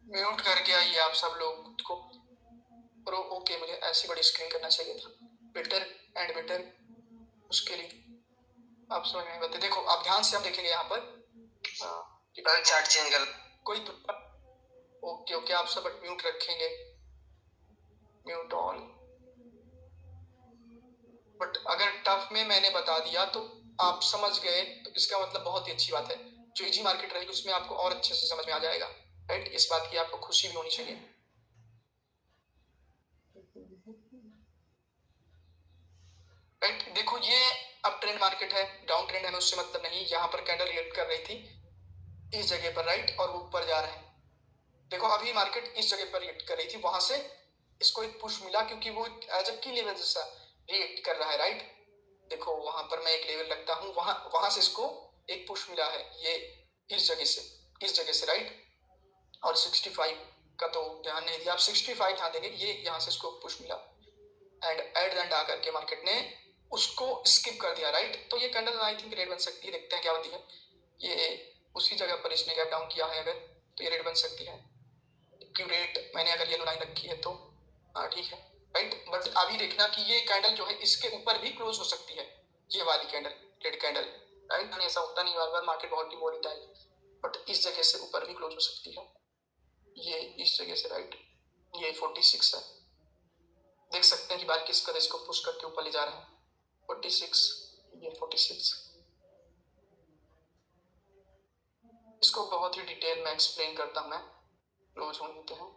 Mute करके आइए आप सब लोग खुद को। और ओके, मुझे ऐसी बड़ी स्क्रीन करना चाहिए था। बेटर एंड बेटर, उसके लिए आप समझ में बताते। देखो आप ध्यान से, हम देखेंगे यहाँ पर चार्ट चेंज कर कोई तो। ओके ओके, आप सब म्यूट रखेंगे, म्यूट ऑल। बट अगर टफ में मैंने बता दिया तो आप समझ गए, तो इसका मतलब बहुत ही अच्छी बात है। जो इजी मार्केट रहेगी उसमें आपको और अच्छे से समझ में आ जाएगा, राइट। इस बात की आपको खुशी भी होनी चाहिए। राइट, देखो ये अब ट्रेंड मार्केट है, डाउन ट्रेंड है, उससे मतलब नहीं। यहाँ पर कैंडल रिएक्ट कर रही थी इस जगह पर, राइट, और वो ऊपर जा रहे हैं। देखो अभी मार्केट इस जगह पर रिएक्ट कर रही थी, वहां से इसको एक पुश मिला क्योंकि वो एज की लेवल जैसा रिएक्ट कर रहा है, राइट। देखो वहां पर मैं एक लेवल रखता हूँ, वहां वहां से इसको एक पुश मिला है, ये इस जगह से, इस जगह से, राइट। और 65 का तो ध्यान नहीं दिया, आप 65 ध्यान देंगे, ये यहाँ से इसको पुश मिला एंड एट द एंड आकर के मार्केट ने उसको स्किप कर दिया, राइट। तो ये कैंडल आई थिंक रेड बन सकती है, देखते हैं क्या होती है। ये उसी जगह पर इसने गैप डाउन किया है, अगर तो ये रेड बन सकती है। क्यों रेट मैंने अगर ये लाइन रखी है तो हाँ ठीक है, राइट। बट अभी देखना कि ये कैंडल जो है इसके ऊपर भी क्लोज हो सकती है, ये वाली कैंडल, रेड कैंडल, राइट। ऐसा होता नहीं बार बार, मार्केट बहुत ही वोलेटाइल, बट इस जगह से ऊपर भी क्लोज हो सकती है, ये इस जगह से, राइट। ये 46 है, देख सकते हैं कि बार किस कदर इसको पुश करके ऊपर ले जा रहे हैं। 46, ये 46। इसको बहुत ही डिटेल में एक्सप्लेन करता हूँ मैं, क्लोज होने देते हैं।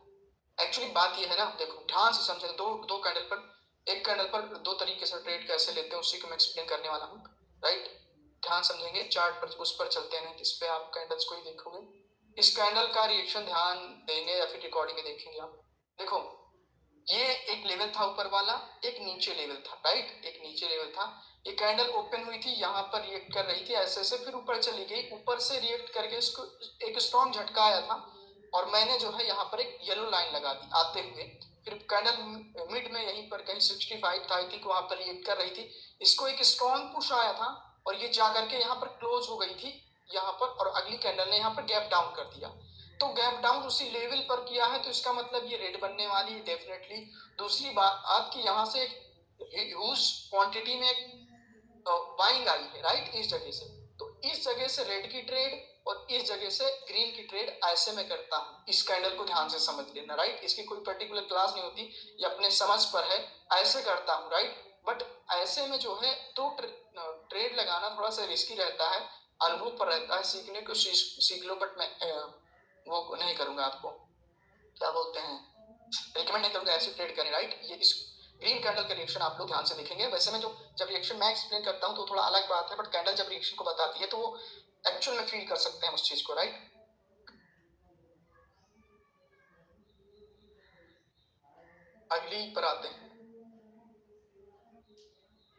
एक्चुअली बात ये है ना, देखो ध्यान से समझे, दो दो कैंडल पर, एक कैंडल पर दो तरीके से ट्रेड कैसे लेते हैं उसी को मैं एक्सप्लेन करने वाला हूँ, राइट। ध्यान समझेंगे, चार्ट पर उस पर चलते हैं, इस पे आप कैंडल्स को ही देखोगे, इस कैंडल का रिएक्शन ध्यान देंगे या फिर रिकॉर्डिंग में देखेंगे आप। देखो ये एक लेवल था ऊपर वाला, एक नीचे लेवल था, राइट, एक नीचे लेवल था। ये कैंडल ओपन हुई थी, यहाँ पर रिएक्ट कर रही थी ऐसे ऐसे, फिर ऊपर चली गई, ऊपर से रिएक्ट करके इसको एक स्ट्रॉन्ग झटका आया था, और मैंने जो है यहाँ पर एक येलो लाइन लगा दी आते हुए। फिर कैंडल मिड में यहीं पर कहीं 65 था आई थिंक, वहां पर रिएक्ट कर रही थी, इसको एक स्ट्रॉन्ग पुश आया था, और ये जाकर के यहाँ पर क्लोज हो गई थी यहाँ पर, और अगली कैंडल ने यहाँ पर गैप डाउन कर दिया। तो गैप डाउन उसी लेवल पर किया है, तो इसका मतलब ये रेड बनने वाली है डेफिनेटली। दूसरी बात आपकी यहाँ से ह्यूज क्वांटिटी में बाइंग आई है, राइट, इस जगह से। तो इस जगह से रेड की ट्रेड और इस जगह से ग्रीन की ट्रेड ऐसे में करता हूँ। इस कैंडल को ध्यान से समझ लेना, राइट। इसकी कोई पर्टिकुलर क्लास नहीं होती, ये अपने समझ पर है, ऐसे करता हूँ, राइट। बट ऐसे में जो है तो ट्रेड लगाना थोड़ा सा रिस्की रहता है, अनुभव पर रहता है, सीखने को सीख लो। बट मैं वो नहीं करूंगा, आपको क्या बोलते हैं, रिकमेंड नहीं करूंगा ऐसे ट्रेड करें, राइट। ये इस ग्रीन कैंडल का रिएक्शन आप लोग ध्यान से देखेंगे। वैसे मैं जो जब रिएक्शन मैं एक्सप्लेन करता हूँ तो थोड़ा अलग बात है, बट कैंडल जब रिएक्शन को बताती है तो वो एक्चुअल में फील कर सकते हैं उस चीज को, राइट। अगली पर आते हैं,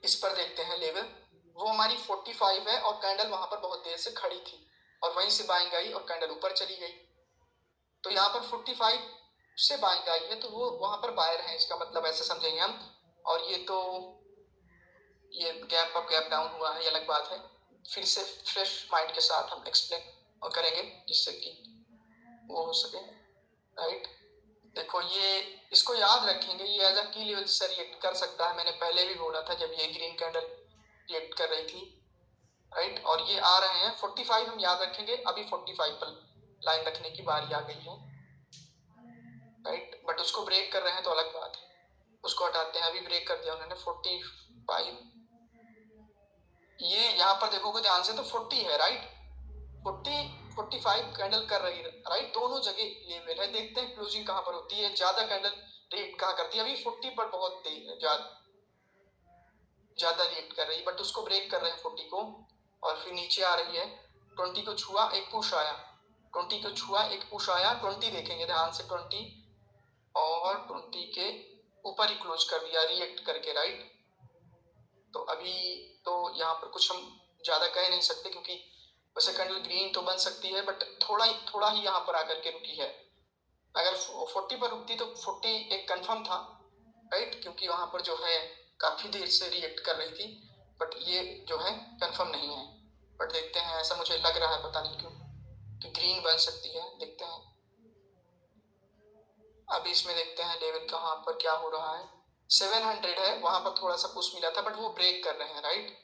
इस पर देखते हैं लेवल। वो हमारी 45 है और कैंडल वहां पर बहुत देर से खड़ी थी, और वहीं से बाइंग आई और कैंडल ऊपर चली गई। तो यहाँ पर 45 से बाइंग आई है, तो वो वहां पर बायर है, इसका मतलब ऐसे समझेंगे हम। और ये तो ये गैप अप गैप डाउन हुआ है, ये अलग बात है। फिर से फ्रेश माइंड के साथ हम एक्सप्लेन और करेंगे जिससे कि वो हो सके, राइट। देखो ये इसको याद रखेंगे, ये एज अ की लेवल से रिएक्ट कर सकता है, मैंने पहले भी बोला था जब ये ग्रीन कैंडल रिएक्ट कर रही थी, राइट। और ये आ रहे हैं 45, हम याद रखेंगे, अभी 45 पर लाइन रखने की बारी आ गई है, राइट। बट उसको ब्रेक कर रहे हैं तो अलग बात है, उसको हटाते हैं। अभी ब्रेक कर दिया उन्होंने 45, ये यहाँ पर देखोगे ध्यान से तो 40 है, राइट। 40 45 कैंडल कर रही है, राइट, दोनों जगह लेवल है। देखते हैं क्लोजिंग कहाँ पर होती है, ज्यादा कैंडल रेट कहाँ करती है। अभी 40 पर बहुत ज्यादा रेट कर रही है, बट उसको ब्रेक कर रहे हैं 40 को, और फिर नीचे आ रही है। 20 को छुआ, एक पुश आया, 20 को छुआ, एक पुश आया, 20 देखेंगे ध्यान से, 20 और 20 के ऊपर ही क्लोज कर दिया रिएक्ट करके, राइट। तो अभी तो यहाँ पर कुछ हम ज्यादा कह नहीं सकते, क्योंकि वैसे कैंडल ग्रीन तो बन सकती है, बट थोड़ा ही यहाँ पर आकर के रुकी है। अगर 40 पर रुकती तो 40 एक कंफर्म था, राइट, क्योंकि वहां पर जो है काफी देर से रिएक्ट कर रही थी। बट ये जो है कंफर्म नहीं है, बट देखते हैं, ऐसा मुझे लग रहा है, पता नहीं क्यों, कि ग्रीन बन सकती है, देखते हैं। अब इसमें देखते हैं लेवल कहाँ पर क्या हो रहा है। 700 है, वहां पर थोड़ा सा पुश मिला था बट वो ब्रेक कर रहे हैं, राइट।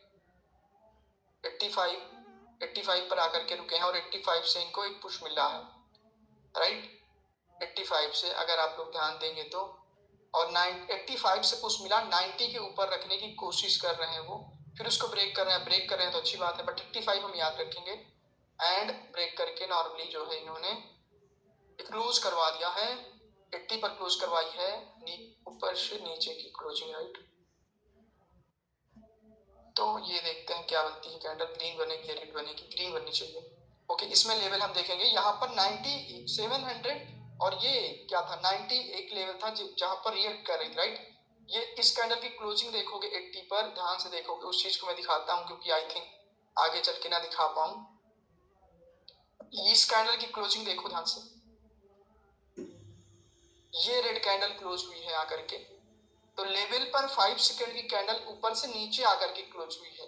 85 पर आकर के रुके हैं और 85 से इनको एक पुश मिल रहा है, राइट। 85 से अगर आप लोग ध्यान देंगे तो, और 85 से पुश मिला, 90 के ऊपर रखने की कोशिश कर रहे हैं वो, फिर उसको ब्रेक कर रहे हैं तो अच्छी बात है, बट 85 हम याद रखेंगे। एंड ब्रेक करके नॉर्मली जो है इन्होंने क्लोज करवा दिया है, 80 पर क्लोज करवाई है, ऊपर से नीचे की क्लोजिंग, राइट। तो ये देखते हैं क्या बनती है कैंडल, ग्रीन बनेगी या रेड बनेगी, ग्रीन बननी चाहिए। ओके, इसमें लेवल हम देखेंगे यहाँ पर 90 700 और ये क्या था 90, एक लेवल था जहां पर रिएक्ट कर रही थी, राइट। ये इस कैंडल की क्लोजिंग देखोगे 80 पर, ध्यान से देखोगे, उस चीज को मैं दिखाता हूँ क्योंकि आई थिंक आगे चल के ना दिखा पाऊं। इस कैंडल की क्लोजिंग देखो ध्यान से, ये रेड कैंडल क्लोज हुई है आकर के, तो लेवल पर 5 सेकंड की कैंडल ऊपर से नीचे आकर के क्लोज हुई है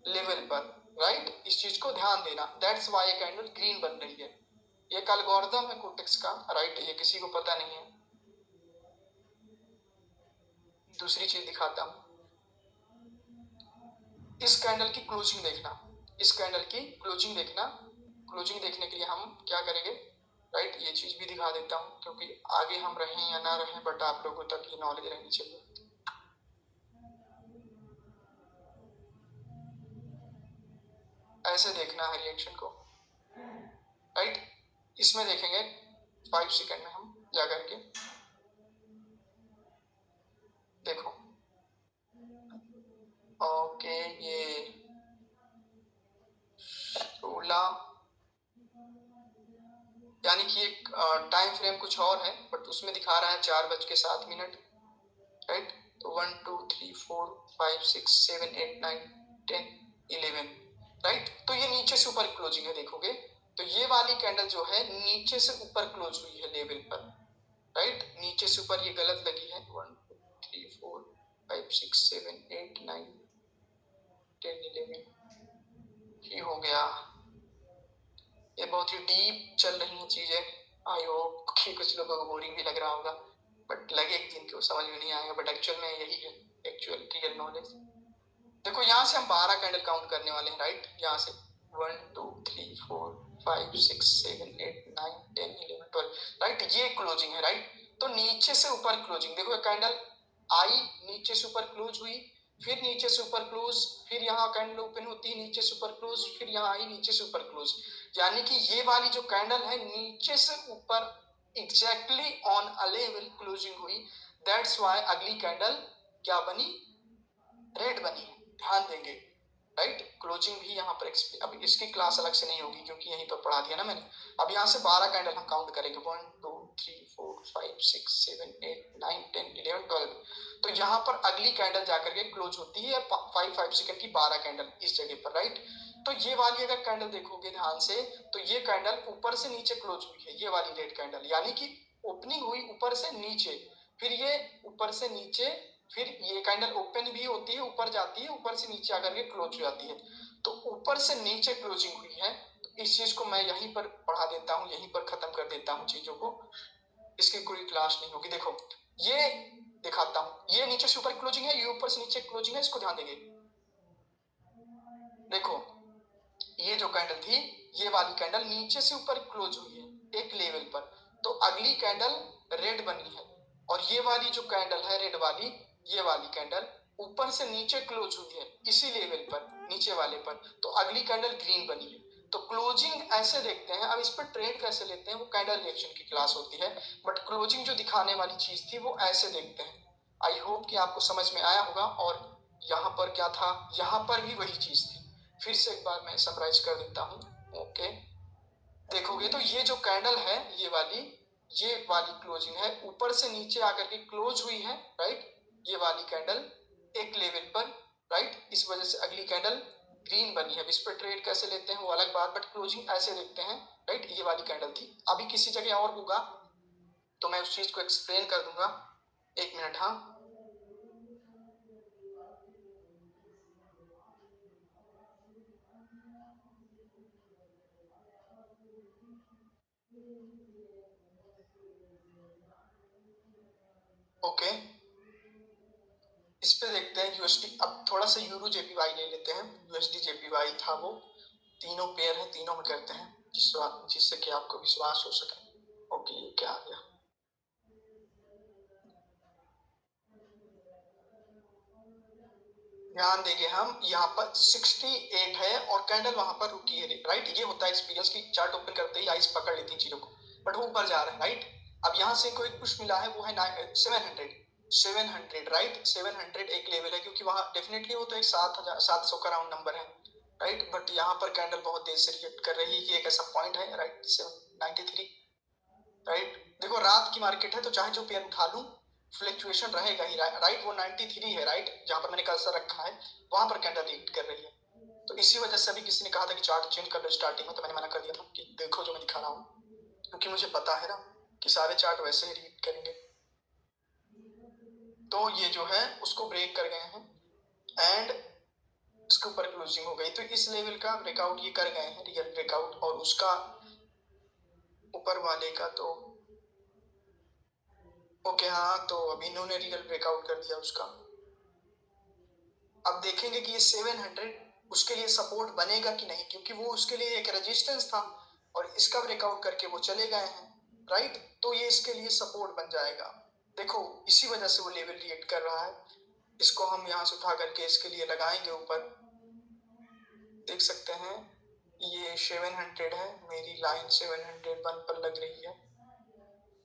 लेवल पर, राइट। इस चीज को ध्यान देना, दैट्स व्हाई ये कैंडल ग्रीन बन रही है। ये एक एल्गोरिथम है कोटेक्स का, राइट, ये किसी को पता नहीं है। दूसरी चीज दिखाता हूं, इस कैंडल की क्लोजिंग देखना, इस कैंडल की क्लोजिंग देखना। क्लोजिंग देखने के लिए हम क्या करेंगे, राइट, ये चीज भी दिखा देता हूं क्योंकि आगे हम रहें या ना रहें बट आप लोगों तक ये नॉलेज रहनी चाहिए। ऐसे देखना है रिएक्शन को, राइट। इसमें देखेंगे 5 सेकंड में हम जाकर के, देखो, ओके, ये 16, यानी कि एक टाइम फ्रेम कुछ और है बट उसमें दिखा रहा है 4:07, राइट। तो 1 2 3 4 5 6 7 8 9 10 11, राइट। तो ये नीचे से ऊपर क्लोजिंग है, देखोगे तो ये वाली कैंडल जो है नीचे से ऊपर क्लोज हुई है लेवल पर, राइट। नीचे से ऊपर ये गलत लगी है, 1 2 3 4 5 6 7 8 9 10 11, ये हो गया। ये बहुत ही डीप चल रही हैं चीजें, आई होप कि कुछ लोगों को बोरिंग भी लग रहा होगा बट लगे जिनको समझ में नहीं आएगा, बट एक्चुअल में यही है एक्चुअल रियल नॉलेज। देखो यहाँ से हम 12 कैंडल काउंट करने वाले हैं, राइट। यहाँ से 1 2 3 4 5 6 7 8 9 10 11 12, राइट। ये क्लोजिंग है, राइट। तो नीचे से ऊपर क्लोजिंग देखो, कैंडल आई, नीचे से ऊपर क्लोज हुई, फिर नीचे से ऊपर क्लोज, फिर यहाँ कैंडल ओपन होती है, नीचे से ऊपर क्लोज, फिर यहाँ आई, नीचे से ऊपर क्लोज। यानी कि ये वाली जो कैंडल है नीचे से ऊपर exactly on a level closing हुई, दैट्स व्हाई अगली कैंडल क्या बनी, रेड बनी है। ध्यान देंगे, राइट। क्लोजिंग भी यहाँ पर अब इसकी क्लास अलग से नहीं होगी क्योंकि यहीं पर पढ़ा दिया ना मैंने। अब यहाँ से 12 कैंडल हम काउंट करेंगे, 1 2 3 4 5 6 7 8 9 10 11 12। तो यहाँ पर अगली कैंडल जाकर के क्लोज होती है 5 सेकंड की 12 कैंडल इस जगह पर, राइट। तो ये वाली अगर कैंडल देखोगे ध्यान से, तो ये कैंडल ऊपर से नीचे क्लोज हुई है, ये वाली रेड कैंडल, यानी कि ओपनिंग हुई ऊपर से नीचे, फिर ये ऊपर से नीचे, फिर ये कैंडल ओपन भी होती है, ऊपर जाती है, ऊपर से नीचे आकर के क्लोज हो जाती है। तो ऊपर से नीचे क्लोजिंग हुई है, तो इस चीज को मैं यहीं पर पढ़ा देता हूँ, यहीं पर खत्म कर देता हूँ चीजों को, इसकी कोई क्लास नहीं होगी। देखो ये दिखाता हूँ, ये नीचे से ऊपर क्लोजिंग है, ये ऊपर से नीचे क्लोजिंग है, इसको ध्यान देंगे। देखो ये जो कैंडल थी, ये वाली कैंडल नीचे से ऊपर क्लोज हुई है एक लेवल पर, तो अगली कैंडल रेड बनी है। और ये वाली जो कैंडल है रेड वाली, ये वाली कैंडल ऊपर से नीचे क्लोज हुई है इसी लेवल पर, नीचे वाले पर, तो अगली कैंडल ग्रीन बनी है। तो क्लोजिंग ऐसे देखते हैं, अब इस पर ट्रेड कैसे लेते हैं वो कैंडल रिएक्शन की क्लास होती है, बट क्लोजिंग जो दिखाने वाली चीज थी वो ऐसे देखते हैं। आई होप कि आपको समझ में आया होगा। और यहाँ पर क्या था, यहाँ पर भी वही चीज थी, फिर से एक बार मैं समराइज कर देता हूँ। ओके, देखोगे तो ये जो कैंडल है ये वाली क्लोजिंग है, ऊपर से नीचे आकर के क्लोज हुई है, राइट। ये वाली कैंडल एक लेवल पर, राइट, इस वजह से अगली कैंडल ग्रीन बनी है। अब इस पर ट्रेड कैसे लेते हैं वो अलग बात, बट क्लोजिंग ऐसे देखते हैं, राइट। ये वाली कैंडल थी, अभी किसी जगह और होगा तो मैं उस चीज को एक्सप्लेन कर दूंगा, एक मिनट। हाँ, ओके, इस पे देखते हैं यूएसडी। अब थोड़ा सा यूरो जेपीवाई ले लेते हैं, यूएसडी जेपीवाई था वो, तीनों पेयर है, तीनों में करते हैं जिससे कि आपको विश्वास हो सके। ओके, ये क्या आ गया, ध्यान देंगे हम यहाँ पर 68 है और कैंडल वहां पर रुकी है, राइट। ये होता है एक्सपीरियंस की चार्ट ओपन करते ही आइस पकड़ लेती है चीजों को, बट वो ऊपर जा रहा है, राइट। अब यहाँ से कोई पुश मिला है, वो है 700, राइट। 700 एक लेवल है, क्योंकि वहां डेफिनेटली वो तो एक 700 का राउंड नंबर है, राइट। बट यहाँ पर कैंडल बहुत देर से रिजेक्ट कर रही है, ये एक ऐसा पॉइंट है, राइट। 793, राइट। देखो रात की मार्केट है तो चाहे जो पेयर उठा लूं फ्लक्चुएशन रहेगा ही, राइट। वो 93 है, राइट, जहां पर मैंने कर्सर रखा है वहां पर कैंडल रीड कर रही है। तो इसी वजह से अभी किसी ने कहा था कि चार्ट चेंज कर लो स्टार्टिंग में, तो मैंने मना कर दिया था कि देखो जो मैं दिखा रहा हूँ, क्योंकि मुझे पता है ना कि सारे चार्ट वैसे ही रीड करेंगे। तो ये जो है उसको ब्रेक कर गए हैं एंड इसके ऊपर क्लोजिंग हो गई। तो इस लेवल का ब्रेकआउट ये कर गए हैं, रियल ब्रेकआउट, और उसका ऊपर वाले का तो ओके, हाँ, तो अभी इन्होंने रियल ब्रेकआउट कर दिया उसका। अब देखेंगे कि ये 700 उसके लिए सपोर्ट बनेगा कि नहीं, क्योंकि वो उसके लिए एक रेजिस्टेंस था और इसका ब्रेकआउट करके वो चले गए हैं, राइट। तो ये इसके लिए सपोर्ट बन जाएगा। देखो इसी वजह से वो लेवल रिएक्ट कर रहा है। इसको हम यहाँ से उठा करके इसके लिए लगाएंगे ऊपर, देख सकते हैं ये 700 है, मेरी लाइन 701 पर लग रही है।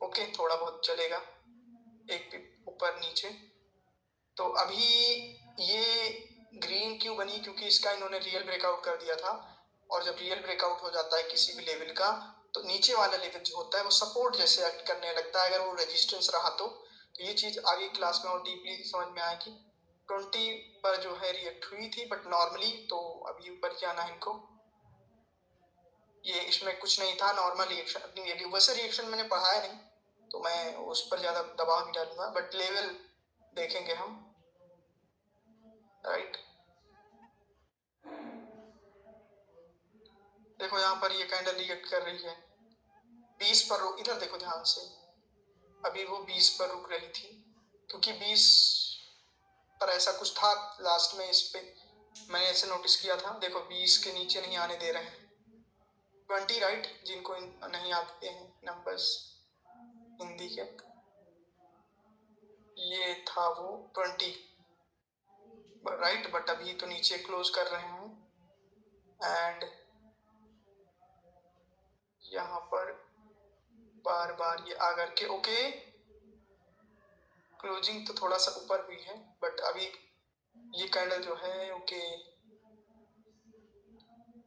ओके, थोड़ा बहुत चलेगा, एक भी ऊपर नीचे। तो अभी ये ग्रीन क्यों बनी, क्योंकि इसका इन्होंने रियल ब्रेकआउट कर दिया था, और जब रियल ब्रेकआउट हो जाता है किसी भी लेवल का तो नीचे वाला लेवल जो होता है वो सपोर्ट जैसे एक्ट करने लगता है। अगर वो रेजिस्टेंस रहा तो ये चीज आगे क्लास में और डीपली समझ में आएगी। 20 पर जो है रिएक्ट हुई थी बट नॉर्मली, तो अभी ऊपर क्या आना है इनको, ये इसमें कुछ नहीं था, नॉर्मल रिएक्शन। अपनी वैसे रिएक्शन मैंने पढ़ाया नहीं तो मैं उस पर ज्यादा दबाव नहीं डालूंगा, बट लेवल देखेंगे हम, राइट। देखो यहाँ पर ये कैंडल रिएक्ट कर रही है 20 पर, इधर देखो ध्यान से, अभी वो 20 पर रुक रही थी, क्योंकि 20 पर ऐसा कुछ था लास्ट में, इस पे मैंने ऐसे नोटिस किया था। देखो 20 के नीचे नहीं आने दे रहे हैं, 20, राइट। जिनको नहीं आते हैं नंबर्स हिंदी के, ये था वो 20, राइट। बट अभी तो नीचे क्लोज कर रहे हैं एंड यहाँ पर बार बार ये आकर के ओके, क्लोजिंग तो थोड़ा सा ऊपर हुई है बट अभी ये कैंडल जो है ओके,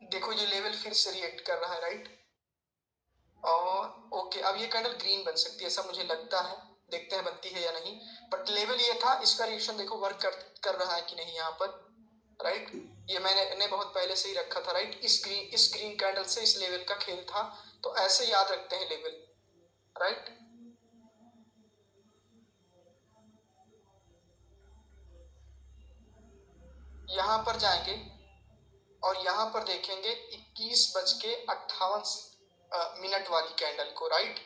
देखो ये लेवल फिर से रिएक्ट कर रहा है, राइट। और ओके, अब ये कैंडल ग्रीन बन सकती है ऐसा मुझे लगता है, देखते हैं बनती है या नहीं। बट लेवल ये था, इसका रिएक्शन देखो वर्क कर रहा है कि नहीं यहाँ पर, राइट। ये मैंने बहुत पहले से ही रखा था, राइट। इस ग्रीन कैंडल से इस लेवल का खेल था, तो ऐसे याद रखते हैं लेवल, राइट। यहाँ पर जाएंगे और यहाँ पर देखेंगे 21:58 वाली कैंडल को, राइट।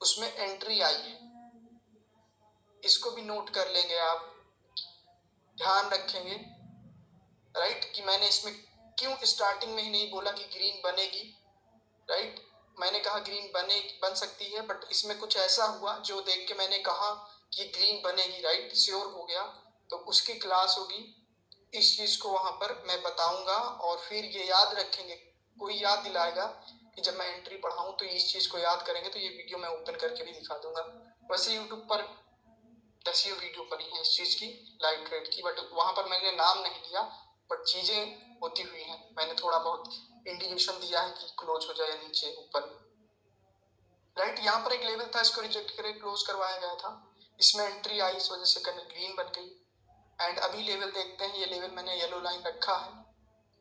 उसमें एंट्री आई है, इसको भी नोट कर लेंगे आप, ध्यान रखेंगे, राइट, कि मैंने इसमें क्यों स्टार्टिंग में ही नहीं बोला कि ग्रीन बनेगी, राइट। मैंने कहा ग्रीन बन सकती है, बट इसमें कुछ ऐसा हुआ जो देख के मैंने कहा कि ग्रीन बनेगी, राइट, श्योर हो गया। तो उसकी क्लास होगी, इस चीज को वहां पर मैं बताऊंगा, और फिर ये याद रखेंगे, कोई याद दिलाएगा कि जब मैं एंट्री पढ़ाऊं तो इस चीज को याद करेंगे। तो ये वीडियो मैं ओपन करके भी दिखा दूंगा। वैसे यूट्यूब पर 10 वीडियो बनी है इस चीज की, लाइव ट्रेड की, बट वहां पर मैंने नाम नहीं लिया, बट चीजें होती हुई हैं, मैंने थोड़ा बहुत इंडिकेशन दिया है कि क्लोज हो जाए नीचे ऊपर, राइट। यहाँ पर एक लेवल था, इसको रिजेक्ट करके क्लोज करवाया गया था, इसमें एंट्री आई, इस वजह से कैंडल ग्रीन बन गई। एंड अभी लेवल देखते हैं, ये लेवल मैंने येलो लाइन रखा है,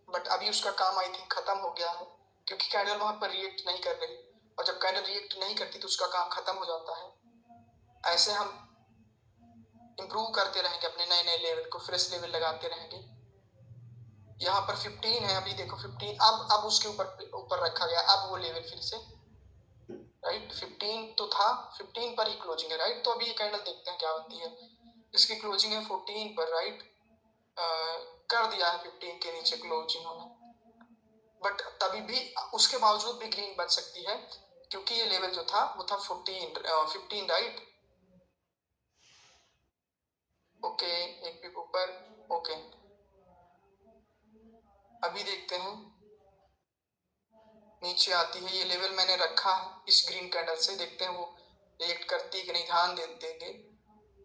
बट अभी उसका काम आई थिंक खत्म हो गया है, क्योंकि कैंडल वहां पर रिएक्ट नहीं कर रही, और जब कैंडल रिएक्ट नहीं करती तो उसका काम खत्म हो जाता है। ऐसे हम इम्प्रूव करते रहेंगे, अपने नए नए लेवल को फ्रेश लेवल लगाते रहेंगे। यहाँ पर 15 है, अभी देखो 15, अब उसके ऊपर ऊपर रखा गया, अब वो लेवल फिर से, राइट। 15 तो था, 15 पर ही क्लोजिंग है, राइट। तो अभी ये कैंडल देखते हैं क्या बनती है। इसकी क्लोजिंग है 14 पर, राइट। कर दिया है 15 के नीचे क्लोज इन्होंने, बट तभी भी उसके बावजूद भी ग्रीन बन सकती है, क्योंकि ये लेवल जो था वो था 15, राइट। ओके, एक पिप ऊपर। ओके, अभी देखते हैं नीचे आती है। ये लेवल मैंने रखा है इस ग्रीन कैंडल से, देखते हैं वो रिएक्ट करती है कि नहीं, ध्यान देंगे।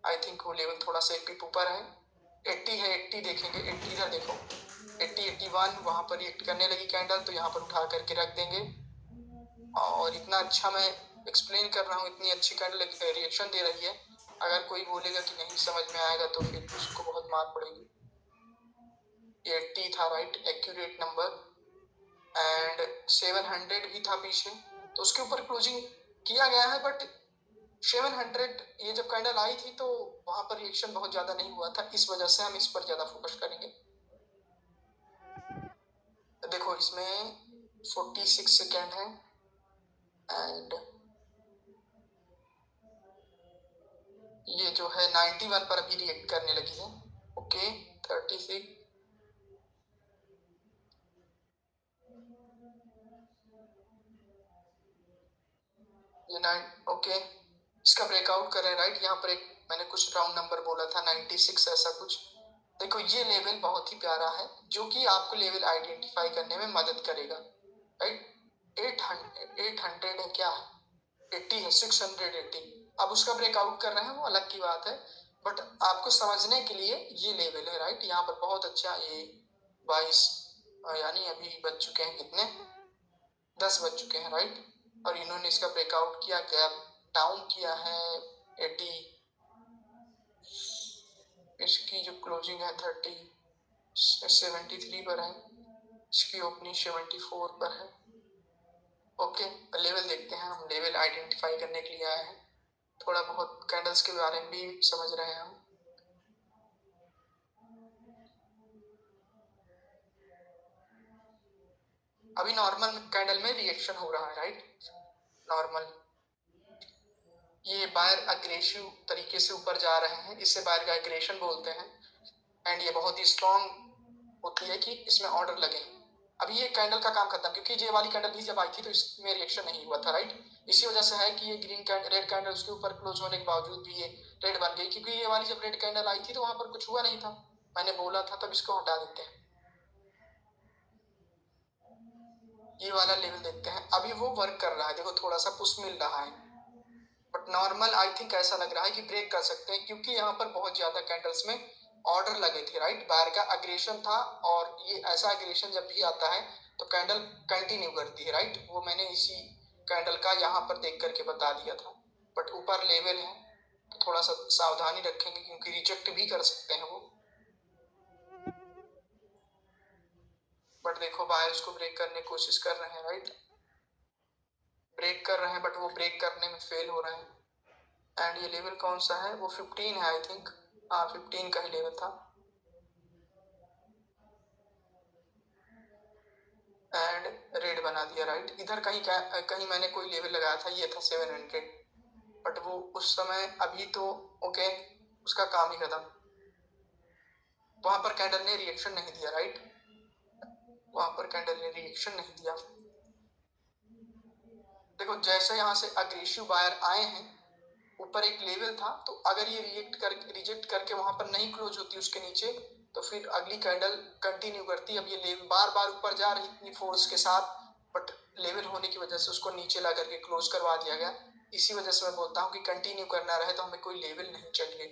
आई थिंक वो लेवल थोड़ा सा एक पिप ऊपर है। 80 है, 80 देखेंगे, 80 इधर देखो, 80, 81 वहां पर रिएक्ट करने लगी कैंडल, तो यहाँ पर उठा करके रख देंगे। और इतना अच्छा मैं एक्सप्लेन कर रहा हूँ, इतनी अच्छी कैंडल रिएक्शन दे रही है, अगर कोई बोलेगा कि नहीं समझ में आएगा तो फिर उसको बहुत मार पड़ेगी। 80 था, राइट, एक्यूरेट नंबर। एंड 700 भी था पीछे, तो उसके ऊपर क्लोजिंग किया गया है, बट 700 ये जब कैंडल आई थी तो वहां पर रिएक्शन बहुत ज्यादा नहीं हुआ था, इस वजह से हम इस पर ज्यादा फोकस करेंगे। देखो इसमें 46 सेकेंड है एंड ये जो है 91 पर अभी रिएक्ट करने लगी है। ओके, 36, ये 9, ओके, इसका ब्रेकआउट कर रहे हैं, राइट। यहाँ पर एक मैंने कुछ राउंड नंबर बोला था 96 ऐसा कुछ। देखो ये लेवल बहुत ही प्यारा है, जो कि आपको लेवल आइडेंटिफाई करने में मदद करेगा, राइट। 800 है, क्या है, 80 है, 680। अब उसका ब्रेकआउट कर रहे हैं वो अलग की बात है, बट आपको समझने के लिए ये लेवल है, राइट। यहाँ पर बहुत अच्छा, ये 22 यानी अभी बज चुके हैं कितने, 10 बज चुके हैं, राइट। और इन्होंने इसका ब्रेकआउट किया, गैप डाउन किया है 80, इसकी जो क्लोजिंग है 73 पर है, इसकी ओपनिंग 74 पर है। ओके, लेवल देखते हैं हम, लेवल आइडेंटिफाई करने के लिए आए हैं, थोड़ा बहुत कैंडल्स के बारे में भी समझ रहे हैं हम। अभी नॉर्मल कैंडल में रिएक्शन हो रहा है, राइट, नॉर्मल। ये बायर अग्रेसिव तरीके से ऊपर जा रहे हैं, इससे बायर का एग्रेशन बोलते हैं। एंड ये बहुत ही स्ट्रॉन्ग होती है कि इसमें ऑर्डर लगे। अभी ये कैंडल का काम खत्म, क्योंकि ये वाली कैंडल भी जब आई थी तो इसमें रिएक्शन नहीं हुआ था, राइट। इसी वजह से है कि ये ग्रीन कैंडल, रेड कैंडल उसके ऊपर क्लोज होने के बावजूद भी ये रेड बन गई, क्योंकि ये वाली जब रेड कैंडल आई थी तो वहां पर कुछ हुआ नहीं था, मैंने बोला था, तब इसको हटा देते हैं। ये वाला लेवल देखते हैं, अभी वो वर्क कर रहा है, देखो थोड़ा सा पुश मिल रहा है, बट नॉर्मल आई थिंक ऐसा लग रहा है कि ब्रेक कर सकते हैं, क्योंकि यहाँ पर बहुत ज्यादा कैंडल्स में ऑर्डर लगे थे, राइट। बायर का अग्रेशन था, और ये ऐसा अग्रेशन जब भी आता है तो कैंडल कंटिन्यू करती है, राइट। वो मैंने इसी कैंडल का यहाँ पर देख करके बता दिया था, बट ऊपर लेवल है तो थोड़ा सा सावधानी रखेंगे, क्योंकि रिजेक्ट भी कर सकते हैं वो। बट देखो बायर उसको ब्रेक करने की कोशिश कर रहे हैं, राइट, ब्रेक कर रहे हैं, बट वो ब्रेक करने में फेल हो रहे हैं। एंड ये लेवल कौन सा है, वो 15 है आई थिंक, हाँ 15 का ही लेवल था। एंड रेड बना दिया, राइट। इधर कहीं कहीं मैंने कोई लेवल लगाया था, ये था 700, बट वो उस समय अभी तो ओके, उसका काम ही खत्म, वहां पर कैंडल ने रिएक्शन नहीं दिया, राइट, वहां पर कैंडल ने रिएक्शन नहीं दिया। देखो जैसे यहाँ से अग्रेसिव बायर आए हैं, ऊपर एक लेवल था, तो अगर ये रिजेक्ट करके वहां पर नहीं क्लोज होती उसके नीचे, तो फिर अगली कैंडल कंटिन्यू करती। अब ये लेवल बार बार ऊपर जा रही इतनी फोर्स के साथ, बट लेवल होने की वजह से उसको नीचे ला करके क्लोज करवा दिया गया। इसी वजह से मैं बोलता हूँ कि कंटिन्यू करना रहे तो हमें कोई लेवल नहीं चाहिए,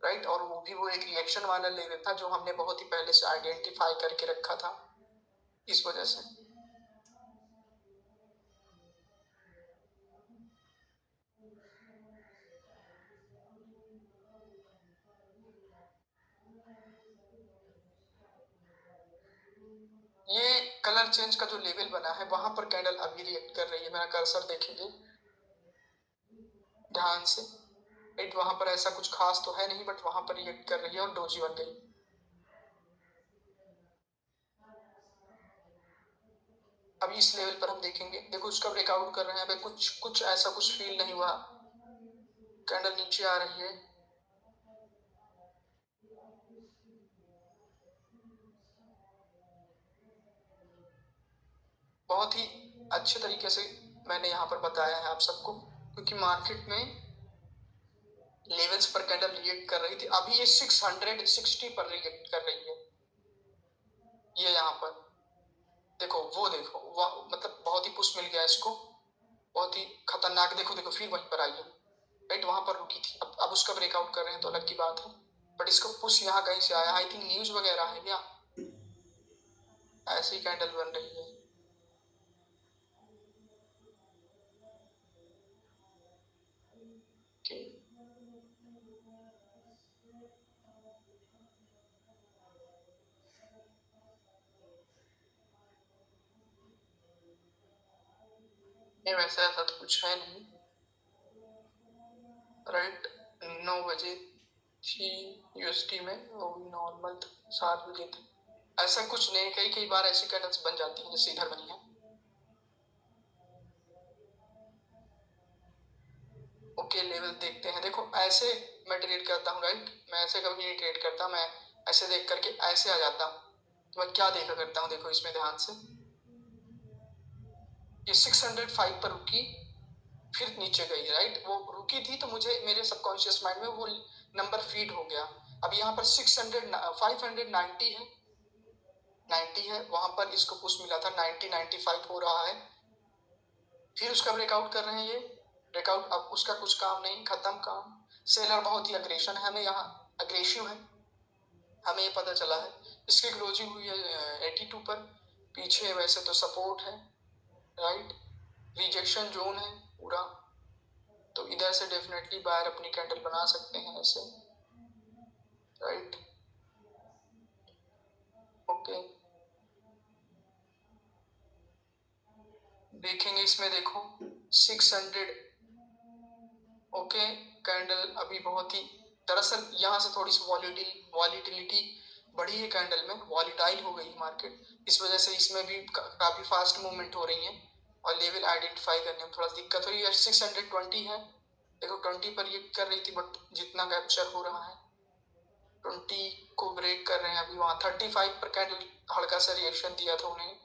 राइट। और वो भी वो एक रिएक्शन वाला लेवल था जो हमने बहुत ही पहले से आइडेंटिफाई करके रखा था, इस वजह से। ये कलर चेंज का जो लेवल बना है वहां पर कैंडल अभी रिएक्ट कर रही है, मेरा कर्सर देखेंगे ध्यान से, राइट। वहां पर ऐसा कुछ खास तो है नहीं, बट वहां पर रिएक्ट कर रही है और डोजी बन गई। अभी इस लेवल पर हम देखेंगे, देखो उसका ब्रेकआउट कर रहे हैं, अभी कुछ ऐसा कुछ फील नहीं हुआ, कैंडल नीचे आ रही है, बहुत ही अच्छे तरीके से मैंने यहाँ पर बताया है आप सबको, क्योंकि मार्केट में लेवल्स पर कैंडल रिएक्ट कर रही थी, अभी ये 660 पर रिएक्ट कर रही है। ये यहाँ पर देखो, वो देखो, मतलब बहुत ही पुश मिल गया इसको, बहुत ही खतरनाक। देखो देखो फिर वहीं पर आई है, राइट, वहां पर रुकी थी, अब उसका ब्रेकआउट कर रहे हैं तो अलग की बात है, बट इसको पुश यहाँ कहीं से आया, आई थिंक न्यूज वगैरह है क्या, ऐसी कैंडल बन रही है। Okay. नहीं वैसे ऐसा तो कुछ है नहीं, राइट, 9 बजे थी यूएसटी में, वो भी नॉर्मल था, 7 बजे थे, ऐसा कुछ नहीं, कई कई बार ऐसी कैंडल्स बन जाती हैं जैसे इधर बनी है। ओके, लेवल देखते हैं, देखो ऐसे मैं ट्रेड करता हूँ, राइट, मैं ऐसे कभी नहीं ट्रेड करता, मैं ऐसे देख करके ऐसे आ जाता हूँ, तो मैं क्या देखा करता हूँ, देखो इसमें ध्यान से, ये 605 पर रुकी, फिर नीचे गई, राइट, वो रुकी थी तो मुझे मेरे सबकॉन्शियस माइंड में वो नंबर फीड हो गया। अब यहाँ पर 590 है, 90 है, वहां पर इसको पुश मिला था, 95 हो रहा है, फिर उसका ब्रेकआउट कर रहे हैं, ये ब्रेकआउट, अब उसका कुछ काम नहीं, खत्म काम। सेलर बहुत ही अग्रेशन है, हमें यहाँ अग्रेसिव है, हमें ये पता चला है। इसकी क्लोजिंग हुई है 82 पर, पीछे वैसे तो सपोर्ट है, राइट, रिजेक्शन जोन है पूरा, तो इधर से डेफिनेटली बायर अपनी कैंडल बना सकते हैं ऐसे, राइट, ओके। देखेंगे इसमें, देखो 600, ओके, कैंडल अभी बहुत ही, दरअसल यहाँ से थोड़ी सी वॉलिटिलिटी बढ़ी है कैंडल में, वॉलिटाइल हो गई मार्केट, इस वजह से इसमें भी काफी फास्ट मूवमेंट हो रही है, और लेवल आइडेंटिफाई करने में थोड़ा दिक्कत हो रही है। 620 है, देखो 20 पर ये कर रही थी, बट जितना कैप्चर हो रहा है 20 को ब्रेक कर रहे हैं, अभी वहां 35 पर कैंडल हल्का सा रिएक्शन दिया था उन्हें,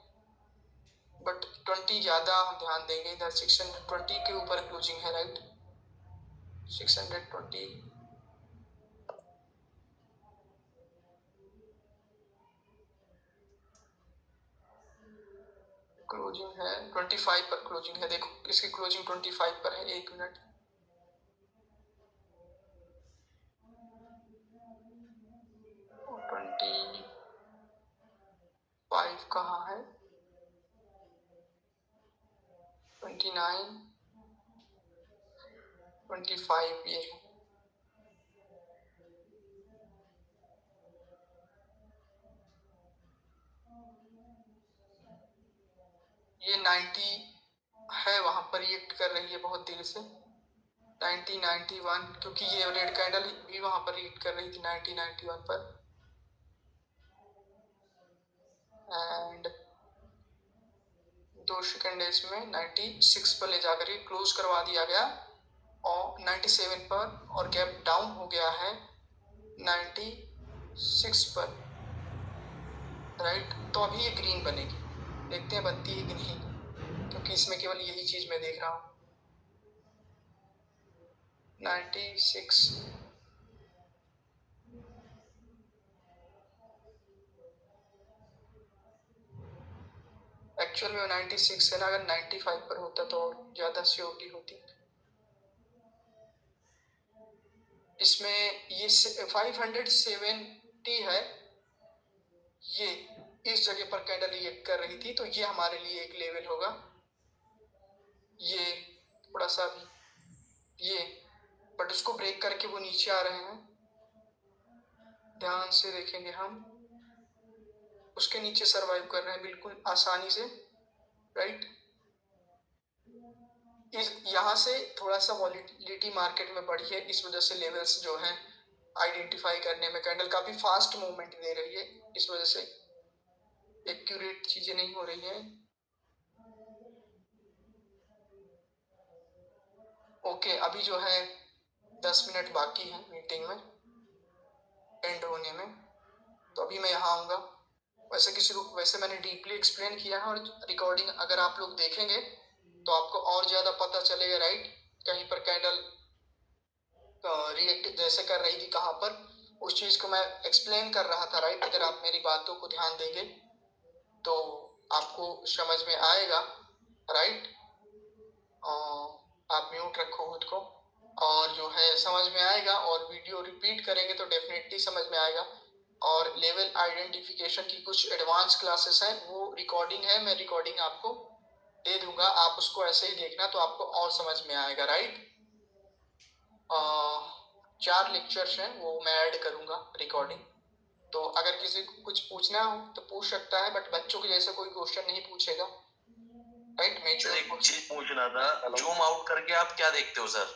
बट 20 ज्यादा हम ध्यान देंगे, इधर 620 के ऊपर क्लोजिंग है, राइट, 620 क्लोजिंग है, 25 पर क्लोजिंग है, देखो इसकी क्लोजिंग 25 पर है, 1 मिनट, 25 कहाँ है, 29, 25 ये है, ये 90 है, वहां पर रिएक्ट कर रही है बहुत देर से, 90, 91, क्योंकि ये रेड कैंडल भी वहां पर रिएक्ट कर रही थी 90, 91 पर, एंड 2 सेकंड इसमें 96 पर ले जाकर के क्लोज करवा दिया गया, और 97 पर, और गैप डाउन हो गया है 96 पर, राइट, तो अभी ये ग्रीन बनेगी, देखते हैं बनती है कि नहीं, क्योंकि इसमें केवल यही चीज मैं देख रहा हूँ। 96, एक्चुअल में 96 है ना, अगर 95 पर होता तो ज्यादा श्योरिटी होती। इसमें ये 570 है, ये इस जगह पर कैंडल रिएक्ट कर रही थी, तो ये हमारे लिए एक लेवल होगा, ये थोड़ा सा भी ये, बट उसको ब्रेक करके वो नीचे आ रहे हैं, ध्यान से देखेंगे हम, उसके नीचे सरवाइव कर रहे हैं बिल्कुल आसानी से, राइट, इस यहाँ से थोड़ा सा वॉलिटिलिटी मार्केट में बढ़ी है, इस वजह से लेवल्स जो हैं आइडेंटिफाई करने में कैंडल काफी फास्ट मूवमेंट दे रही है, इस वजह से एक्यूरेट चीजें नहीं हो रही हैं, ओके, अभी जो है 10 मिनट बाकी है मीटिंग में एंड होने में, तो अभी मैं यहाँ आऊँगा। वैसे मैंने डीपली एक्सप्लेन किया है, और रिकॉर्डिंग अगर आप लोग देखेंगे तो आपको और ज़्यादा पता चलेगा, राइट। कहीं पर कैंडल रिएक्ट जैसे कर रही थी कहाँ पर, उस चीज़ को मैं एक्सप्लेन कर रहा था, राइट। अगर आप मेरी बातों को ध्यान देंगे तो आपको समझ में आएगा, राइट। आप म्यूट रखो खुद को, और जो है समझ में आएगा, और वीडियो रिपीट करेंगे तो डेफिनेटली समझ में आएगा। और लेवल आइडेंटिफिकेशन की कुछ एडवांस क्लासेस हैं, वो रिकॉर्डिंग है, मैं रिकॉर्डिंग आपको दे दूंगा, आप उसको ऐसे ही देखना तो आपको और समझ में आएगा, राइट। 4 लेक्चर्स हैं, वो मैं ऐड करूंगा रिकॉर्डिंग। तो अगर किसी को कुछ पूछना हो तो पूछ सकता है, बट बच्चों के जैसे कोई क्वेश्चन नहीं पूछेगा, राइट। मैं सर एक चीज पूछना था, जूम आउट करके आप क्या देखते हो सर?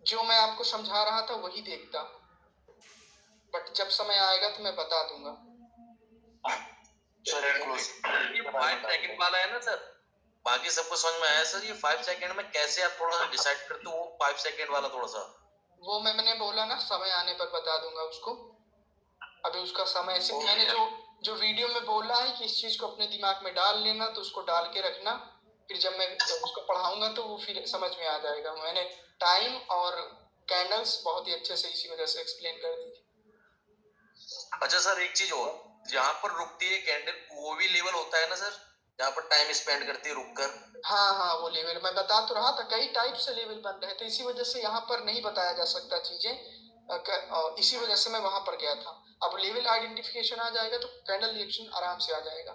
जो मैं आपको समझा रहा था वही देखता, बट जब समय आएगा तो मैं बता दूंगा। सर ये 5 सेकंड वाला है ना सर, बाकी सबको समझ में आया सर। ये 5 सेकंड में कैसे आप थोड़ा सा डिसाइड करते हो, वो 5 सेकंड वाला थोड़ा सा? वो मैंने बोला ना, समय आने पर बता दूंगा उसको, अभी उसका समय सिर्फ मैंने जो वीडियो में बोला है कि इस चीज को अपने दिमाग में डाल लेना, तो उसको डाल के रखना, फिर जब मैं उसको पढ़ाऊंगा तो वो फिर समझ में आ जाएगा। मैंने टाइम और कैंडल्स बहुत ही अच्छे से इसी वजह से एक्सप्लेन कर दी थी। अच्छा सर, एक चीज और, जहाँ पर रुकती है कैंडल वो भी लेवल होता है ना सर, जहाँ पर टाइम स्पेंड करती है रुक कर? हाँ हाँ, वो लेवल मैं बता तो रहा था, कई टाइप से लेवल बन रहे थे, इसी वजह से यहाँ पर नहीं बताया जा सकता चीजें, इसी वजह से मैं वहां पर गया था। अब लेवल आइडेंटिफिकेशन आ जाएगा तो कैंडल रिएक्शन आराम से आ जाएगा।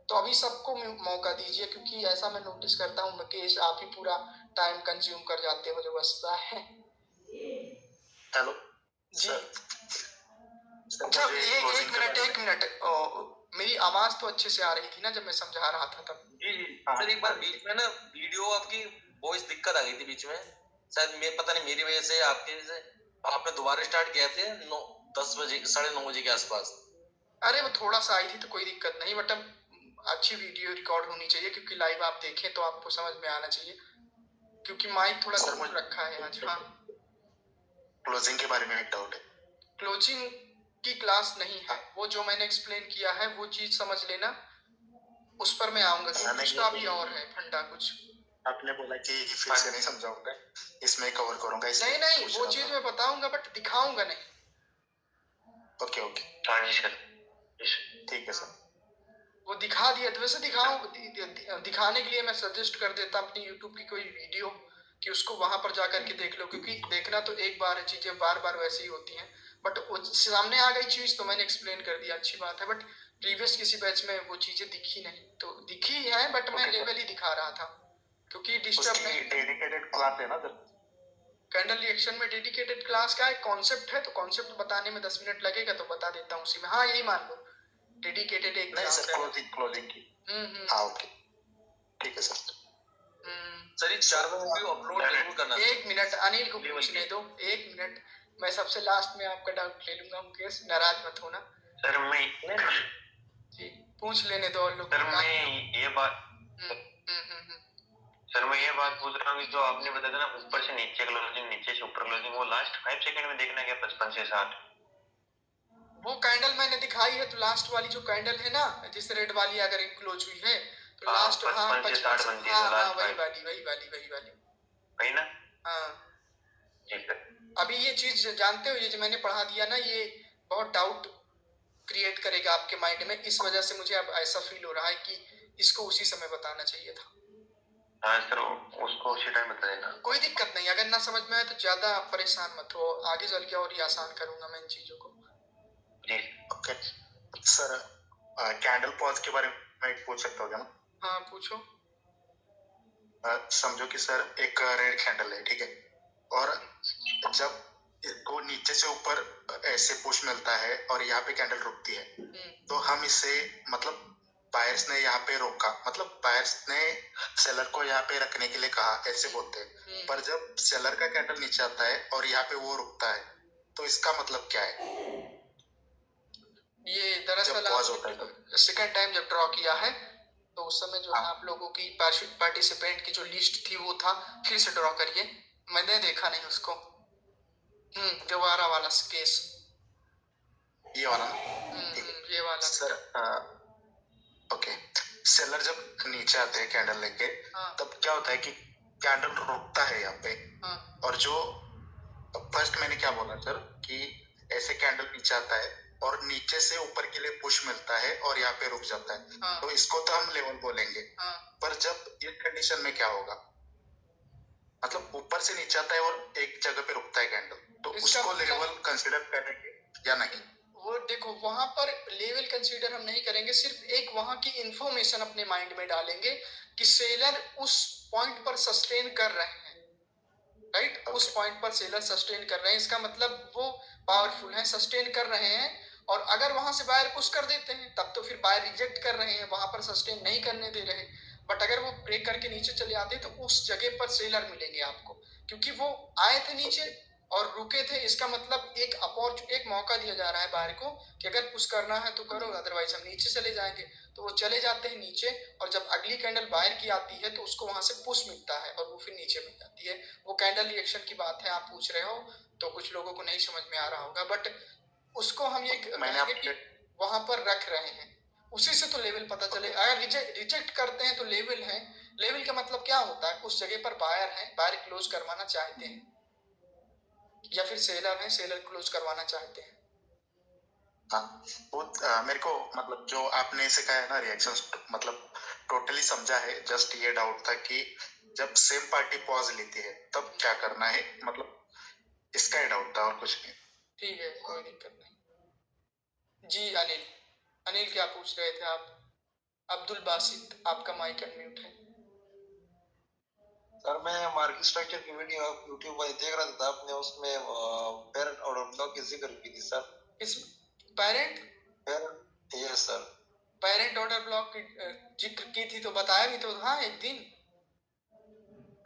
तो अभी सबको मौका दीजिए, क्योंकि ऐसा मैं नोटिस करता हूँ मुकेश, आप ही पूरा टाइम कंज्यूम कर जाते हो, जो बचता है। हेलो जी सर, अच्छा, एक मिनट, मेरी आवाज तो अच्छे से आ रही थी ना जब मैं समझा रहा था तब? जी जी सर, एक बार बीच में ना वीडियो आपकी वॉइस दिक्कत आ गई थी बीच में, शायद मैं पता नहीं मेरी वजह से आपके वजह से आपने दोबारा स्टार्ट किया थे 10 बजे 9:30 बजे के आसपास। अरे वो थोड़ा सा आई थी तो कोई दिक्कत नहीं, बट अब अच्छी वीडियो रिकॉर्ड होनी चाहिए, क्योंकि लाइव आप देखें तो आपको समझ में आना चाहिए, क्योंकि माइक थोड़ा दूर रखा है आज। हाँ, क्लोजिंग के बारे में एक डाउट है। क्लोजिंग की क्लास नहीं है, वो जो मैंने एक्सप्लेन किया है वो चीज समझ लेना, उस पर मैं आऊंगा, क्योंकि उसका भी और है फंडा कुछ। आपने बोला कि फिर से नहीं समझाऊंगा, इसमें कवर करूंगा। नहीं नहीं, वो चीज मैं बताऊंगा बट दिखाऊंगा नहीं। ओके ओके, हाँ जी सर, ठीक है सर। वो दिखा दिया तो वैसे दिखाने के लिए मैं सजेस्ट कर देता अपनी यूट्यूब की कोई वीडियो, कि उसको वहां पर जाकर के देख लो, क्योंकि देखना तो एक बार है, चीजें बार बार वैसे ही होती हैं, बट सामने आ गई चीज तो मैंने एक्सप्लेन कर दिया, अच्छी बात है। बट प्रीवियस किसी बैच में वो चीजें दिखी नहीं, तो दिखी है बट मैं लेवल ही दिखा रहा था, क्योंकि डिस्टर्ब नहीं। डेडिकेटेड क्लास है ना सर? कैंडल रिएक्शन में डेडिकेटेड क्लास का एक कॉन्सेप्ट है, तो कॉन्सेप्ट बताने में 10 मिनट लगेगा, तो बता देता हूँ उसी में। हाँ, यही मान लो डेडिकेटेड एक क्लास है। क्लोजिंग की। हाँ ओके, ठीक है सर। सर ये 4 वीडियो अपलोड जरूर करना। एक मिनट, अनिल को पूछने दो, एक मिनट, मैं सबसे लास्ट में आपका डाउट ले लूंगा मुकेश, नाराज मत होना। सर मैं जी पूछ लेने दो और लोग। सर मैं ये बात सर मैं ये बात पूछ रहा हूँ कि जो आपने बताया ना ऊपर से नीचे क्लोजिंग, नीचे से ऊपर क्लोजिंग, वो लास्ट 5 सेकंड में देखना है क्या? 55 से 60? वो कैंडल मैंने दिखाई है, तो लास्ट वाली जो कैंडल है ना, जिस रेड वाली अगर एक क्लोज हुई है तो लास्ट, हाँ 55 से 60 बनती है, हाँ वही वाली वही ना? हाँ। जी सर। अभी ये चीज जानते हो, ये जो मैंने पढ़ा दिया ना, ये बहुत डाउट क्रिएट करेगा आपके माइंड में, इस वजह से मुझे अब ऐसा फील हो रहा है कि इसको उसी समय बताना चाहिए था। हाँ सर, उसको उसी टाइम बता देना। कोई दिक्कत नहीं, अगर ना समझ में आए तो ज्यादा परेशान मत हो, आगे चल के और ही आसान करूंगा मैं इन चीजों को। जी ओके सर, कैंडल पॉज के बारे में पूछ सकता हूँ क्या? हाँ पूछो। समझो कि सर एक रेड कैंडल है, ठीक है, और जब वो नीचे से ऊपर ऐसे पुश मिलता है और यहाँ पे कैंडल रुकती है, तो हम इसे मतलब बायर्स ने यहाँ पे रोका, मतलब बायर्स ने सेलर को यहाँ पे रखने के लिए कहा, ऐसे बोलते हैं। पर जब सेलर का कैंडल नीचे आता है और यहाँ पे वो रुकता है, तो इसका मतलब क्या है? ये दरअसल सेकंड टाइम जब ड्रॉ किया है तो उस समय जो है आप लोगों की पार्टिसिपेंट की जो लिस्ट थी वो था, फिर से ड्रॉ करिए। मैंने देखा नहीं उसको। दोबारा वाला केस, ये वाला ना, ठीक है ये वाला सर। ओके, सेलर जब नीचे आते हैं कैंडल लेके, तब क्या होता है कि कैंडल रुकता है यहाँ पे। और जो फर्स्ट मैंने क्या बोला सर कि ऐसे कैंडल नीचे आता है और नीचे से ऊपर के लिए पुश मिलता है और यहाँ पे रुक जाता है, तो इसको तो हम लेवल बोलेंगे। पर जब ये कंडीशन में क्या होगा, मतलब ऊपर से नीचे आता है और एक जगह पे रुकता है कैंडल, तो उसको लेवल कंसीडर करेंगे या नहीं? वो देखो, वहां पर लेवल कंसीडर हम नहीं करेंगे, सिर्फ एक वहां की इंफॉर्मेशन अपने माइंड में डालेंगे कि सेलर उस पॉइंट पर सस्टेन कर रहे हैं, राइट? उस पॉइंट पर सेलर सस्टेन कर रहे हैं, इसका मतलब वो पावरफुल है, सस्टेन कर रहे हैं। और अगर वहां से बायर पुश कर देते हैं तब तो फिर बायर रिजेक्ट कर रहे हैं, वहां पर सस्टेन नहीं करने दे रहे। बट अगर वो ब्रेक करके नीचे चले आते तो उस जगह पर सेलर मिलेंगे आपको, क्योंकि वो आए थे नीचे और रुके थे। इसका मतलब एक मौका दिया जा रहा है बायर को कि अगर पुश करना है तो करो, अदरवाइज हम नीचे चले जाएंगे। तो वो चले जाते हैं नीचे, और जब अगली कैंडल बायर की आती है तो उसको वहां से पुश मिलता है और वो फिर नीचे मिल जाती है। वो कैंडल रिएक्शन की बात है, आप पूछ रहे हो, तो कुछ लोगों को नहीं समझ में आ रहा होगा, बट उसको हम ये कहेंगे कि वहां पर रख रहे हैं, उसी से तो लेवल पता चले। अगर रिजेक्ट करते हैं तो लेवल है। लेवल का मतलब क्या होता है, उस जगह पर बायर है, बायर क्लोज करवाना चाहते हैं, या फिर सेलर है, सेलर क्लोज करवाना चाहते हैं। वो मेरे को मतलब जो आपने सिखाया है ना रिएक्शंस, मतलब टोटली समझा है। जस्ट ये डाउट था कि जब सेम पार्टी पॉज लेती है तब क्या करना है, मतलब इसका ही डाउट था और कुछ नहीं। ठीक है, कोई दिक्कत नहीं जी। अनिल क्या पूछ रहे थे आप? अब्दुल बासित, आपका माइक अनम्यूट है। सर मैं मार्केट स्ट्रक्चर की वीडियो आप यूट्यूब पर देख रहा था, आपने उसमें पेरेंट ऑर्डर ब्लॉक की जिक्र की थी सर। इस parent yes sir, parent order block की जिक्र की थी तो बताया भी तो था एक दिन।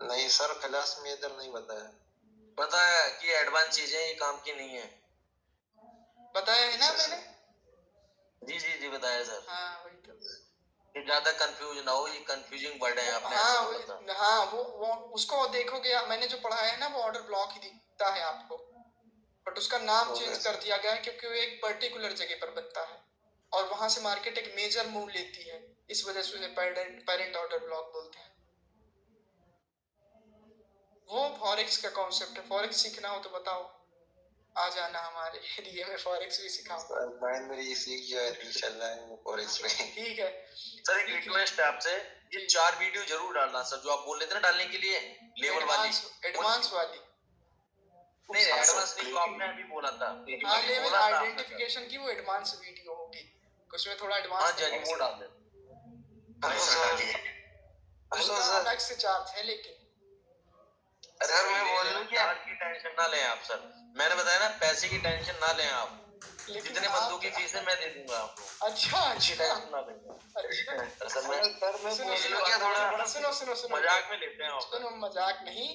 नहीं सर, क्लास में इधर नहीं बताया। बताया कि एडवांस चीजें ये काम की नहीं है। बताया है ना मैंने? जी जी जी बताया सर। हाँ वही तो, कि ज्यादा कंफ्यूज ना हो, ये कंफ्यूजिंग वर्ड है आपने। हाँ वो उसको देखोगे, मैंने जो पढ़ाया है ना वो ऑर्डर ब्लॉक ही दिखता है आपको, बट उसका नाम चेंज कर दिया गया है क्योंकि वो एक पर्टिकुलर जगह पर बनता है और वहां से मार्केट एक मेजर मूव लेती है, इस वजह से उसे पेरेंट ऑर्डर ब्लॉक बोलते हैं। वो फॉरेक्स का कॉन्सेप्ट है, फॉरेक्स सीखना हो तो बताओ, आ जाना हमारे एरिया में, फॉरेक्स भी सिखाऊंगा। बाइनरी सीख गया है इंशाल्लाह फॉरेक्स में। ठीक है सर, एक रिक्वेस्ट है आपसे, ये 4 वीडियो जरूर डालना सर, जो आप बोल रहे थे ना डालने के लिए, लेवल वाली, एडवांस वाली। नहीं एडवांस नहीं, जो आपने अभी बोला था, हाँ लेवल आइडेंटिफिकेशन की वो एडवांस वीडियो होगी, उसमें थोड़ा एडवांस। हाँ जी वो डाल दे। उसका अलग से चार्ज है लेकिन। सर मैं बोल लूं कि आपकी टेंशन ना लें आप सर, मैंने बताया ना पैसे की टेंशन ना लें आप, जितने बंदों की फीस है मैं दे दूंगा आपको। अच्छा टेंशन ना लें। सर मैं सुनो क्या, थोड़ा सुनो मजाक में लेते हैं आप। सुनो, मजाक नहीं,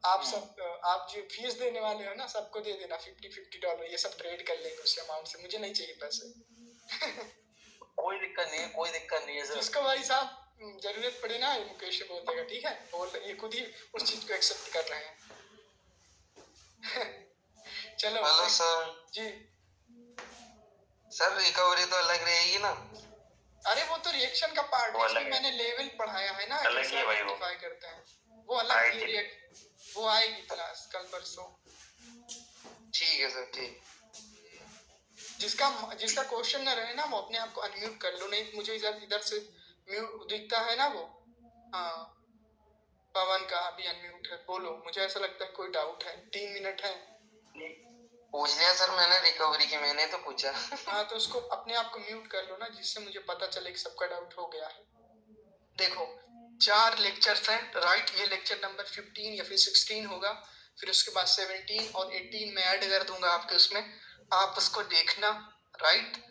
आप सब आप जो फीस देने वाले हो ना सबको दे देना $50 ये सब ट्रेड कर लेंगे उस अमाउंट से, मुझे नहीं चाहिए पैसे। कोई दिक्कत नहीं है, कोई दिक्कत नहीं है सर। जिसको भाई साहब जरूरत पड़े ना मुकेश से बोल देगा, ठीक है? बोल ये खुद ही उस चीज को एक्सेप्ट कर रहे हैं। चलो हेलो सर जी। सर रिकवरी तो अलग रहेगी ना? अरे वो तो रिएक्शन का पार्ट है, इसमें मैंने लेवल पढ़ाया है ना, कैसे आइडेंटिफाई करते हैं, वो अलग ही वो आएगी क्लास कल परसों। ठीक है सर, ठीक। जिसका क्वेश्चन न रहे ना वो अपने आप को अनम्यूट कर लो, नहीं मुझे इधर से म्यूट दिखता है ना वो। हाँ पवन का अभी अनम्यूट है, बोलो, मुझे ऐसा लगता है कोई डाउट है, 3 मिनट है। पूछ लिया सर मैंने रिकवरी की, मैंने तो पूछा। हाँ तो उसको अपने आप को म्यूट कर लो ना, जिससे मुझे पता चले कि सबका डाउट हो गया है। देखो 4 लेक्चर्स हैं, राइट? ये लेक्चर नंबर 15 या फिर 16 होगा, फिर उसके बाद 17 और 18 में ऐड कर दूंगा आपके उसमें, आप उसको देखना, राइट?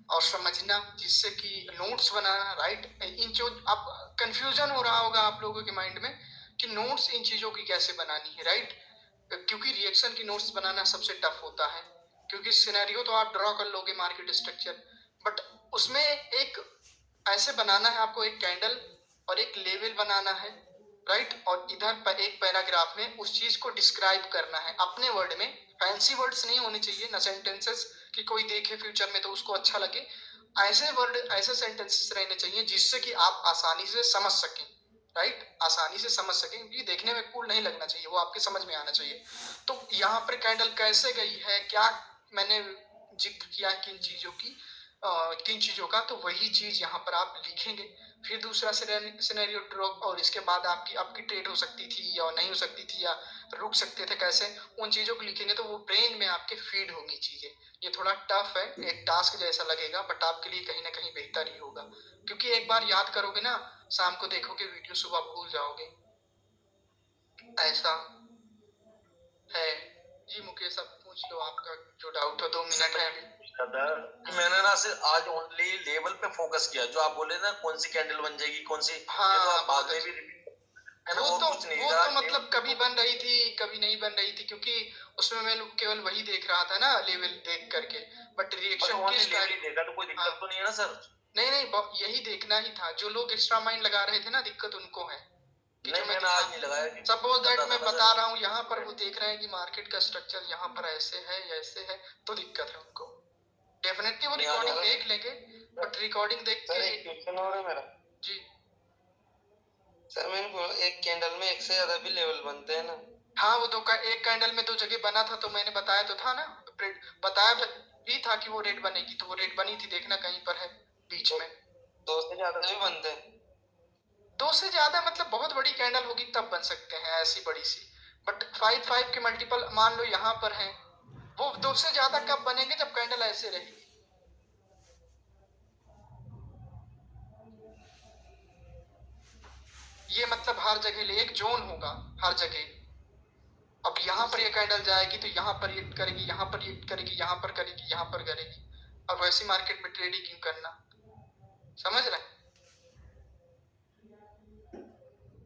और समझना, जिससे कि नोट्स बनाना, राइट? इन जो अब कंफ्यूजन हो रहा होगा आप लोगों के माइंड में कि नोट्स इन चीजों की कैसे बनानी है, राइट? क्योंकि रिएक्शन की नोट्स बनाना सबसे टफ होता है, क्योंकि सिनेरियो तो आप ड्रॉ कर लोगे मार्केट स्ट्रक्चर, बट उसमें एक ऐसे बनाना है आपको एक कैंडल और एक लेवल बनाना है, राइट। और इधर पर एक पैराग्राफ में उस चीज को डिस्क्राइब करना है अपने वर्ड में। फैंसी वर्ड्स नहीं होने चाहिए ना सेंटेंसेस कि कोई देखे फ्यूचर में तो उसको अच्छा लगे। ऐसे वर्ड, ऐसे सेंटेंसेस रहने चाहिए जिससे कि आप आसानी से समझ सकें, राइट, आसानी से समझ सकें, क्योंकि देखने में कूल नहीं लगना चाहिए, वो आपके समझ में आना चाहिए। तो यहाँ पर कैंडल कैसे गई है, क्या मैंने जिक्र किया किन चीजों की, किन चीजों का, तो वही चीज यहाँ पर आप लिखेंगे। फिर दूसरा सिनेरियो ड्रॉ, और इसके बाद आपकी ट्रेड हो सकती थी या नहीं हो सकती थी या रुक सकते थे कैसे, उन चीजों को लिखेंगे तो वो ब्रेन में आपके फीड होंगी चीजें। ये थोड़ा टफ है, एक टास्क जैसा लगेगा, बट आपके लिए कहीं ना कहीं बेहतर ही होगा, क्योंकि एक बार याद करोगे ना, शाम को देखोगे वीडियो, सुबह भूल जाओगे। ऐसा है जी। मुकेश, अब पूछ लो आपका जो डाउट हो, 2 मिनट है अभी। मैंने ना सिर्फ आज ओनली लेवल पे फोकस किया, जो आप बोले ना कौन सी कैंडल बन जाएगी कौन सी, हाँ, ये तो आप बाद में भी रिपीट, वो तो कुछ नहीं वो था, तो मतलब कभी बन रही थी कभी नहीं बन रही थी, क्योंकि उसमें मैं केवल वही देख रहा था ना, लेवल देख करके, बट रिएक्शन किस लेवल ही देखा तो कोई दिक्कत हाँ, तो नहीं है ना सर? नहीं यही देखना ही था। जो लोग एक्स्ट्रा माइंड लगा रहे थे ना, दिक्कत उनको है। नहीं, मैंने आज नहीं लगाया। सपोज दैट मैं बता रहा हूँ यहाँ पर, वो देख रहे हैं कि मार्केट का स्ट्रक्चर यहाँ पर ऐसे है ऐसे है, तो दिक्कत है उनको। डेफिनेटली वो रिकॉर्डिंग देख लेंगे, बट रिकॉर्डिंग देख के एक क्वेश्चन और है मेरा जी। सर, मैंने बोला एक कैंडल में एक से ज्यादा भी लेवल बनते हैं ना? हाँ, वो एक कैंडल में 2 जगह बना था, तो मैंने बताया तो था ना, बताया भी था कि वो रेड बनेगी, तो वो रेड बनी थी, देखना कहीं पर है बीच में। 2 से ज्यादा भी बनते हैं? 2 से ज्यादा मतलब बहुत बड़ी कैंडल होगी तब बन सकते हैं, ऐसी बड़ी सी, बट 5 के मल्टीपल मान लो यहाँ पर है, वो 2 से ज्यादा कब बनेंगे, जब कैंडल ऐसे रहेगी। ये मतलब हर जगह एक जोन होगा, हर जगह। अब यहाँ पर ये कैंडल जाएगी तो यहाँ पर रिएक्ट करेगी, यहाँ पर रिएक्ट करेगी, यहाँ पर करेगी, यहाँ पर करेगी। अब वैसी मार्केट में ट्रेडिंग क्यों करना, समझ रहे हैं?